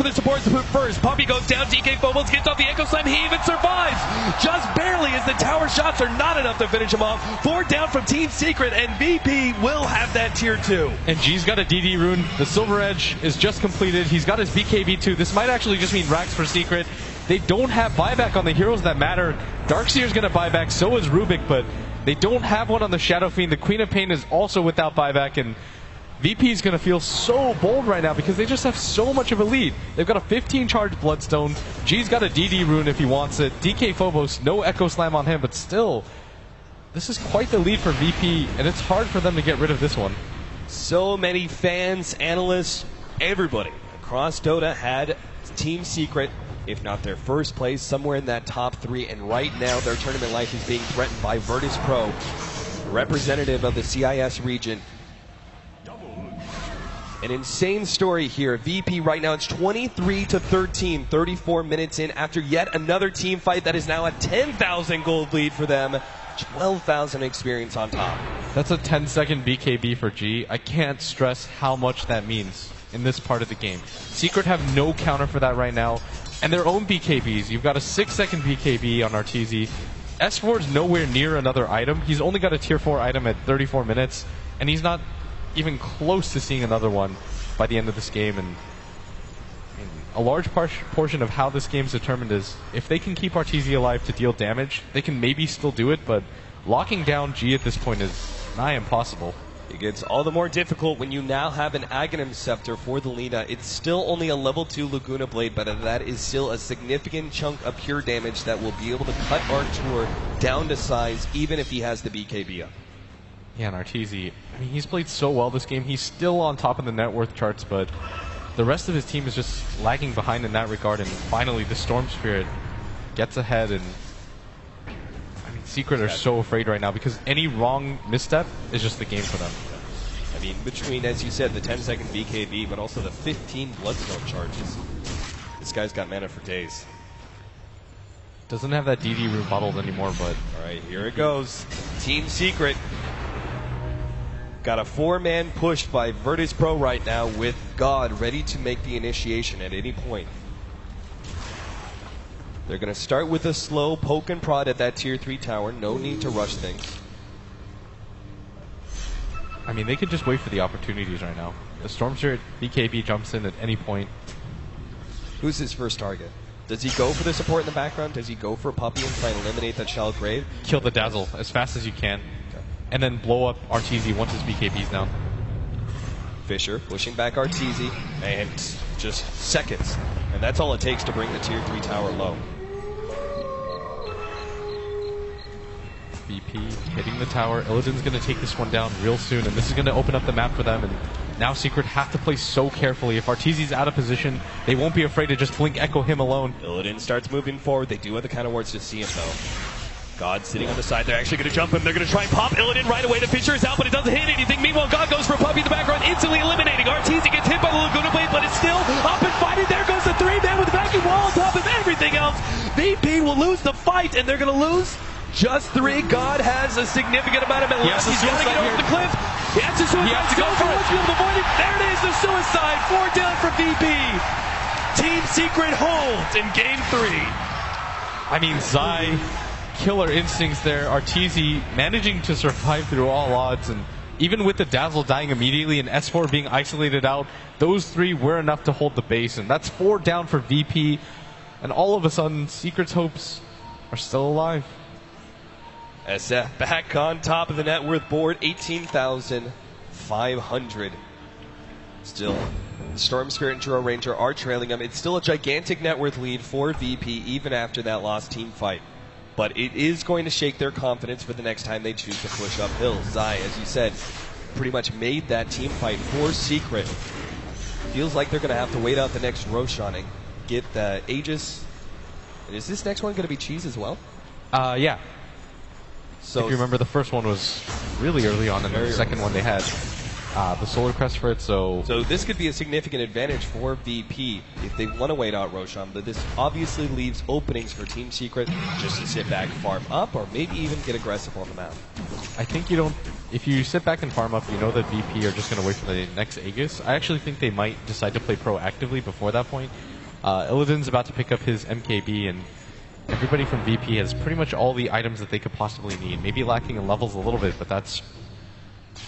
their supports first. Puppy goes down, DK Phobos gets off the Echo Slam, he even survives! Just barely, as the tower shots are not enough to finish him off. 4 down from Team Secret, and VP will have that tier 2. And G's got a DD rune. The Silver Edge is just completed. He's got his BKB too. This might actually just mean racks for Secret. They don't have buyback on the heroes that matter. Darkseer's going to buy back, so is Rubik, but they don't have one on the Shadow Fiend. The Queen of Pain is also without buyback, and VP is going to feel so bold right now because they just have so much of a lead. They've got a 15 charge Bloodstone. G's got a DD rune if he wants it. DK Phobos, no Echo Slam on him, but still, this is quite the lead for VP, and it's hard for them to get rid of this one. So many fans, analysts, everybody across Dota had Team Secret, if not their first place, somewhere in that top 3, and right now their tournament life is being threatened by Virtus Pro, representative of the CIS region. An insane story here. VP right now, it's 23-13, 34 minutes in after yet another team fight that is now a 10,000 gold lead for them. 12,000 experience on top. That's a 10-second BKB for G. I can't stress how much that means in this part of the game. Secret have no counter for that right now. And their own BKBs. You've got a 6-second BKB on RTZ. S4 is nowhere near another item. He's only got a tier 4 item at 34 minutes. And he's not even close to seeing another one by the end of this game. And a large portion of how this game's determined is if they can keep RTZ alive to deal damage, they can maybe still do it, but locking down G at this point is nigh impossible. It gets all the more difficult when you now have an Aghanim Scepter for the Lina. It's still only a level 2 Laguna Blade, but that is still a significant chunk of pure damage that will be able to cut Artur down to size, even if he has the BKB up. Yeah, and RTZ, I mean, he's played so well this game. He's still on top of the net worth charts, but the rest of his team is just lagging behind in that regard, and finally the Storm Spirit gets ahead, and I mean, Secret are so afraid right now because any wrong misstep is just the game for them. I mean, between, as you said, the 10-second BKB, but also the 15 Bloodstone charges, this guy's got mana for days. Doesn't have that DD room bottled anymore, but... Alright, here it goes. Team Secret. Got a 4-man push by Virtus Pro right now with God ready to make the initiation at any point. They're going to start with a slow poke and prod at that tier 3 tower. No need to rush things. I mean, they could just wait for the opportunities right now. The Storm Spirit BKB jumps in at any point. Who's his first target? Does he go for the support in the background? Does he go for Puppy and try and eliminate that Shell Grave? Kill the Dazzle as fast as you can. And then blow up RTZ once his BKB's down. Fisher pushing back RTZ, and just seconds. And that's all it takes to bring the tier 3 tower low. VP hitting the tower. Illidan's going to take this one down real soon, and this is going to open up the map for them. And now Secret have to play so carefully. If RTZ's out of position, they won't be afraid to just blink echo him alone. Illidan starts moving forward. They do have the counter wards to see him, though. God sitting on the side. They're actually going to jump him. They're going to try and pop Illidan right away. The Fisher is out, but it doesn't hit anything. Meanwhile, God goes for Puppy in the background, instantly eliminating. RTZ gets hit by the Laguna Blade, but it's still up and fighting. There goes the 3-man with the vacuum wall on top of everything else. VP will lose the fight, and they're going to lose just 3. God has a significant amount of mana left. He's going to get over the cliff. He has to suicide to go for it. Be able to avoid it. There it is, the suicide. 4 down for VP. Team Secret holds in game 3. I mean, Zai, killer instincts there. RTZ managing to survive through all odds, and even with the Dazzle dying immediately and S4 being isolated out, those 3 were enough to hold the base, and that's 4 down for VP. And all of a sudden, Secret's hopes are still alive. SF back on top of the net worth board, 18,500. Still, Storm Spirit and Juro Ranger are trailing them. It's still a gigantic net worth lead for VP, even after that lost team fight. But it is going to shake their confidence for the next time they choose to push uphill. Zai, as you said, pretty much made that team fight for Secret. Feels like they're going to have to wait out the next Roshan and get the Aegis. And is this next one going to be Cheese as well? Yeah. So if you remember, the first one was really early on, and the second one they had the Solar Crest for it, so this could be a significant advantage for VP if they want to wait out Roshan, but this obviously leaves openings for Team Secret just to sit back, farm up, or maybe even get aggressive on the map. I think you don't, if you sit back and farm up, you know that VP are just going to wait for the next Aegis. I actually think they might decide to play proactively before that point, Illidan's about to pick up his MKB, and everybody from VP has pretty much all the items that they could possibly need. Maybe lacking in levels a little bit, but that's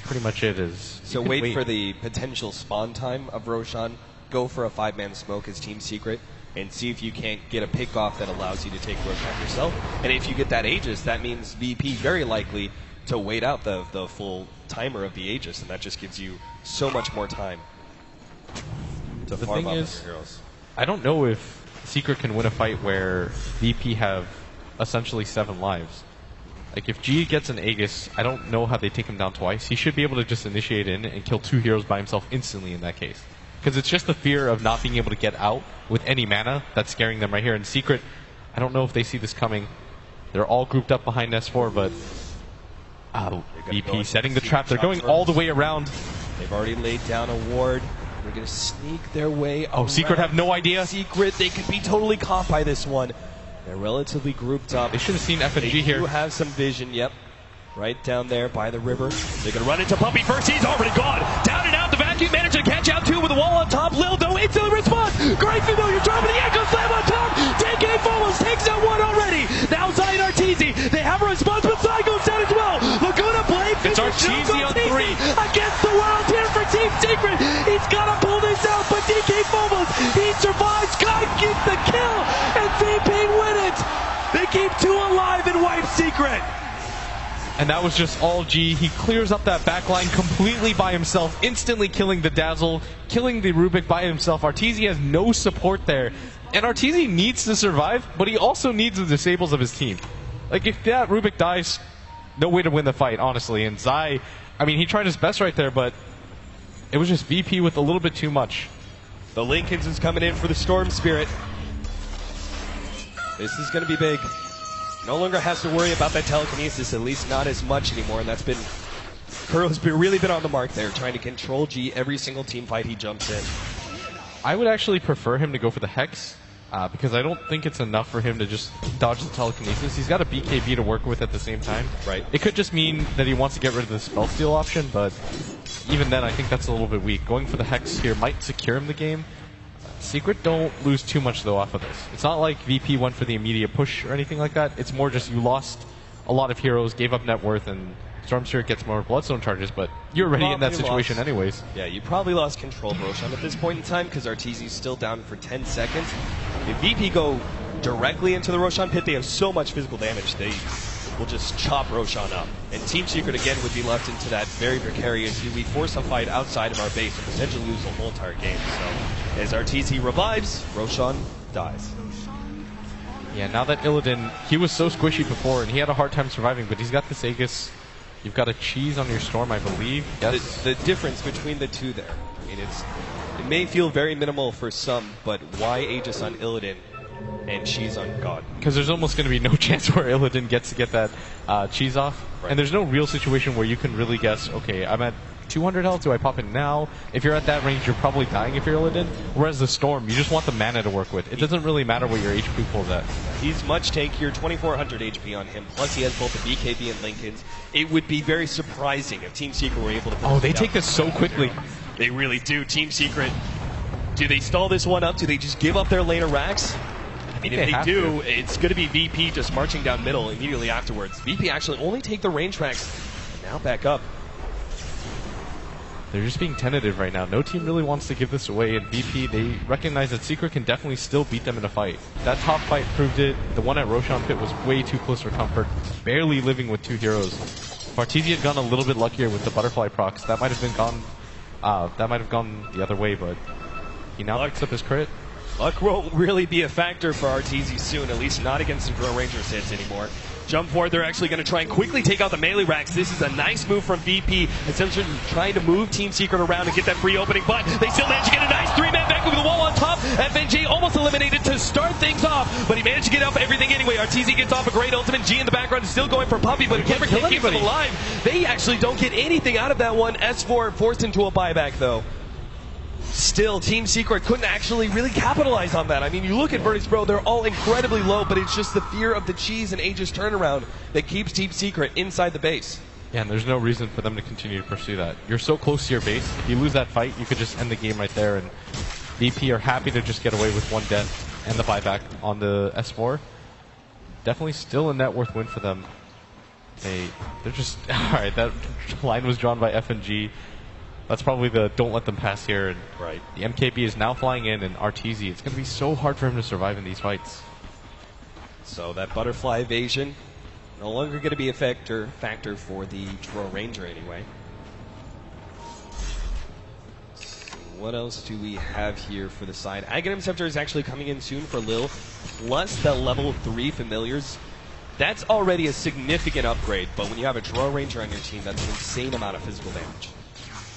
pretty much it. So wait for the potential spawn time of Roshan. Go for a 5-man smoke as Team Secret, and see if you can't get a pick off that allows you to take Roshan yourself. And if you get that Aegis, that means VP very likely to wait out the full timer of the Aegis, and that just gives you so much more time to farm up your heroes. I don't know if Secret can win a fight where VP have essentially 7 lives. Like, if G gets an Aegis, I don't know how they take him down twice. He should be able to just initiate in and kill 2 heroes by himself instantly in that case. Because it's just the fear of not being able to get out with any mana that's scaring them right here. And Secret, I don't know if they see this coming. They're all grouped up behind S4, but VP setting the trap. They're going all the way around. They've already laid down a ward. They're going to sneak their way Oh, Secret have no idea. Secret, they could be totally caught by this one. They're relatively grouped up. They should have seen FNG here. They do have some vision, yep. Right down there by the river. They're going to run into Puppey first. He's already gone. Down and out. The vacuum managed to catch out 2 with the wall on top. Lil, though, instantly response. Great familiar drop, and the Echo Slam on top. DK almost takes out 1 already. Now Zion Arteezy. They have a response, but Zion goes down as well. Laguna Blade. It's Arteezy on 3. Against the world here for Team Secret. He's got to pull this out, but DK Fomos, he survives. Guy keeps the kill, and VP win it. They keep 2 alive and wipe Secret. And that was just all G. He clears up that backline completely by himself, instantly killing the Dazzle, killing the Rubik by himself. Arteezy has no support there. And Arteezy needs to survive, but he also needs the disables of his team. Like, if that Rubik dies, no way to win the fight, honestly. And Zai, I mean, he tried his best right there, but it was just VP with a little bit too much. The Lincolns is coming in for the Storm Spirit. This is going to be big. No longer has to worry about that telekinesis, at least not as much anymore, and that's been... Kuro's really been on the mark there, trying to control G every single team fight he jumps in. I would actually prefer him to go for the Hex, because I don't think it's enough for him to just dodge the telekinesis. He's got a BKB to work with at the same time. Right. It could just mean that he wants to get rid of the Spell Steal option, but even then I think that's a little bit weak. Going for the Hex here might secure him the game. Secret don't lose too much, though, off of this. It's not like VP went for the immediate push or anything like that. It's more just you lost a lot of heroes, gave up net worth, and Storm Spirit gets more Bloodstone charges, but you're already in that situation anyways. Yeah, you probably lost control of Roshan at this point in time because Arteezy's still down for 10 seconds. If VP go directly into the Roshan pit, they have so much physical damage, they will just chop Roshan up. And Team Secret, again, would be left into that very precarious, we force a fight outside of our base and potentially lose the whole entire game. So, as Arteezy revives, Roshan dies. Yeah, now that Illidan, he was so squishy before, and he had a hard time surviving, but he's got this Aegis. You've got a cheese on your Storm, I believe. Yes. The difference between the two there, I mean, it may feel very minimal for some, but why Aegis on Illidan and cheese on God? Because there's almost going to be no chance where Illidan gets to get that cheese off. Right. And there's no real situation where you can really guess, okay, I'm at 200 health, do I pop it now? If you're at that range, you're probably dying if you're Illidan. Whereas the Storm, you just want the mana to work with. It doesn't really matter what your HP pool's at. He's much tankier, 2400 HP on him, plus he has both the BKB and Lincolns. It would be very surprising if Team Secret were able to... Oh, they take this so quickly. They really do. Team Secret, do they stall this one up? Do they just give up their lane of racks? I mean, if they do, it's going to be VP just marching down middle immediately afterwards. VP actually only take the range racks, and now back up. They're just being tentative right now. No team really wants to give this away, and VP, they recognize that Secret can definitely still beat them in a fight. That top fight proved it. The one at Roshan Pit was way too close for comfort, barely living with 2 heroes. If Arteezy had gone a little bit luckier with the butterfly procs, that might have been gone. That might have gone the other way, but he now picks up his crit. Luck won't really be a factor for Arteezy soon, at least not against the Drone Ranger hits anymore. Jump forward, they're actually going to try and quickly take out the melee racks. This is a nice move from VP, essentially trying to move Team Secret around and get that free opening, but they still managed to get a nice 3-man back over the wall on top. FNG almost eliminated to start things off, but he managed to get up everything anyway. Arteezy gets off a great ultimate. G in the background is still going for Puppey, but Kimber can't keep him alive. They actually don't get anything out of that one. S4 forced into a buyback, though. Still, Team Secret couldn't actually really capitalize on that. I mean, you look at Virtus Pro, they're all incredibly low, but it's just the fear of the cheese and Aegis turnaround that keeps Team Secret inside the base. Yeah, and there's no reason for them to continue to pursue that. You're so close to your base. If you lose that fight, you could just end the game right there, and VP are happy to just get away with one death and the buyback on the S4. Definitely still a net worth win for them. They're just... Alright, that line was drawn by F&G. That's probably the don't let them pass here. And right. The MKB is now flying in, and RTZ, it's going to be so hard for him to survive in these fights. So that butterfly evasion no longer going to be a factor for the Draw Ranger anyway. What else do we have here for the side? Aghanim Scepter is actually coming in soon for Lil, plus the level 3 familiars. That's already a significant upgrade, but when you have a Draw Ranger on your team, that's an insane amount of physical damage.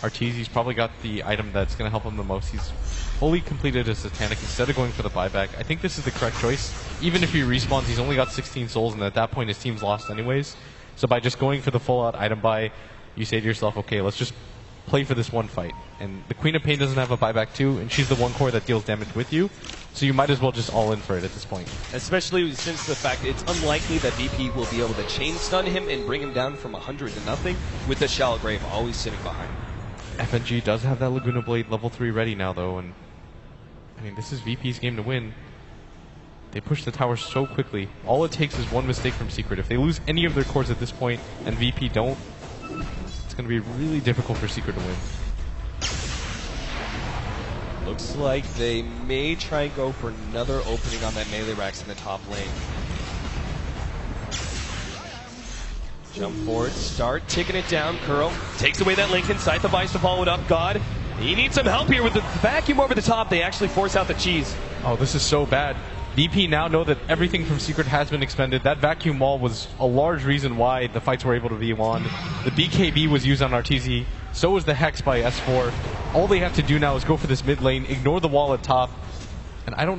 Arteezy's probably got the item that's going to help him the most. He's fully completed his Satanic instead of going for the buyback. I think this is the correct choice. Even if he respawns, he's only got 16 souls, and at that point his team's lost anyways. So by just going for the full-out item buy, you say to yourself, okay, let's just play for this one fight. And the Queen of Pain doesn't have a buyback too, and she's the one core that deals damage with you. So you might as well just all in for it at this point. Especially since the fact it's unlikely that VP will be able to chain stun him and bring him down from 100 to nothing, with the Shallow Grave always sitting behind. FNG does have that Laguna Blade level 3 ready now though, and I mean, this is VP's game to win. They push the tower so quickly. All it takes is one mistake from Secret. If they lose any of their cores at this point and VP don't, it's going to be really difficult for Secret to win. Looks like they may try and go for another opening on that melee racks in the top lane. Jump forward, start, ticking it down. Curl takes away that link inside the Vice to follow it up. God, he needs some help here with the vacuum over the top. They actually force out the cheese. Oh, this is so bad. VP now know that everything from Secret has been expended. That vacuum wall was a large reason why the fights were able to be won. The BKB was used on RTZ. So was the Hex by S4. All they have to do now is go for this mid lane, ignore the wall at top. And I don't